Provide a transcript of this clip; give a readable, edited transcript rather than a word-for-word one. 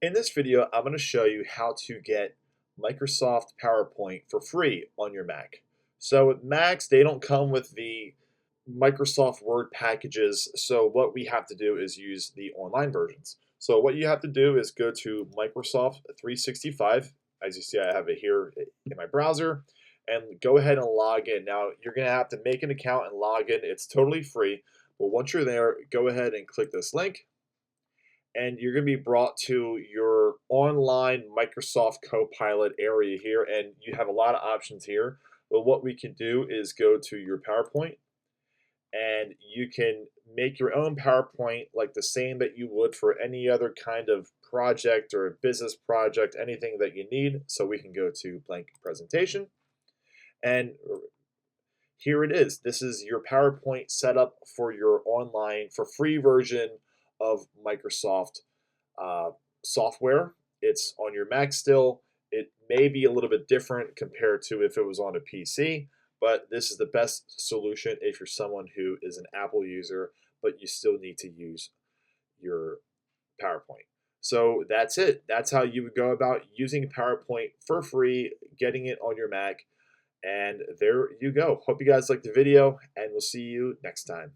In this video, I'm going to show you how to get Microsoft PowerPoint for free on your Mac. So with Macs, they don't come with the Microsoft Word packages. So what we have to do is use the online versions. So what you have to do is go to Microsoft 365. As you see, I have it here in my browser, and go ahead and log in. Now you're going to have to make an account and log in. It's totally free. But once you're there, go ahead and click this link and you're going to be brought to your online Microsoft Copilot area here, and you have a lot of options here. But what we can do is go to your PowerPoint, and you can make your own PowerPoint like the same that you would for any other kind of project or a business project, anything that you need. So we can go to blank presentation, and here it is. This is your PowerPoint setup for your online for free version of Microsoft software. It's on your Mac still. It may be a little bit different compared to if it was on a PC, but this is the best solution if you're someone who is an Apple user, but you still need to use your PowerPoint. So that's it. That's how you would go about using PowerPoint for free, getting it on your Mac. And there you go. Hope you guys liked the video, and we'll see you next time.